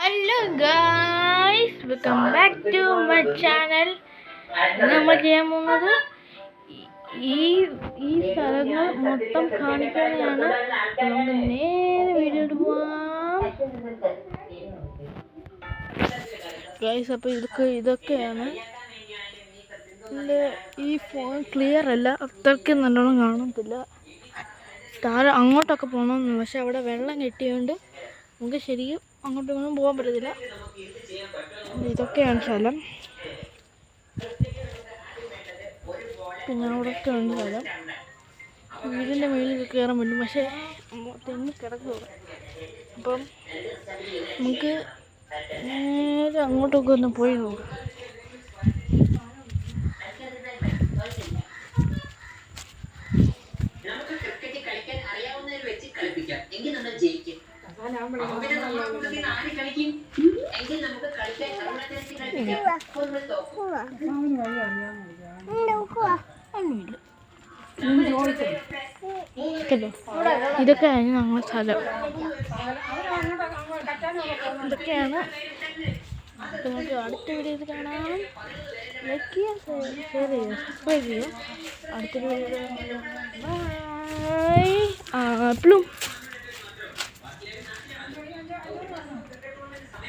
Hello guys, welcome back to my channel. നമ്മൾ ചെയ്യാൻ പോകുന്നത് ഈ സ്ഥലങ്ങൾ മൊത്തം കാണിക്കുന്നതാണ്. നമുക്ക് നേരെ വീഡിയോ പോവാം ഗായ്സ്. അപ്പോൾ ഇതൊക്കെയാണ്. ഈ ഫോൺ ക്ലിയർ അല്ല, അത്രയ്ക്ക് നല്ലോണം കാണത്തില്ല. താഴെ അങ്ങോട്ടൊക്കെ പോകണമെന്ന്, പക്ഷെ അവിടെ വെള്ളം കെട്ടിയോണ്ട് നമുക്ക് ശരിക്കും അങ്ങോട്ടൊന്നും പോകാൻ പറ്റത്തില്ല. ഇതൊക്കെയാണ് സ്ഥലം. പിന്നെ അവിടെയൊക്കെ ഉണ്ട് സ്ഥലം. വീടിൻ്റെ മുകളിൽ കയറാൻ പറ്റും, പക്ഷേ തെങ്ങി കിടക്കുക. അപ്പം നമുക്ക് നേരെ അങ്ങോട്ടൊക്കെ ഒന്ന് പോയി നോക്കാം. ഇതൊക്കെയാണ് ഞങ്ങളുടെ സ്ഥലം. ഇതൊക്കെയാണ്. നമുക്ക് അടുത്ത വീഡിയോയിൽ കാണാം. ലൈക്ക് ചെയ്യുക, ഷെയർ ചെയ്യുക, സബ്സ്ക്രൈബ് ചെയ്യുക. അടുത്ത വീഡിയോ ബൈ.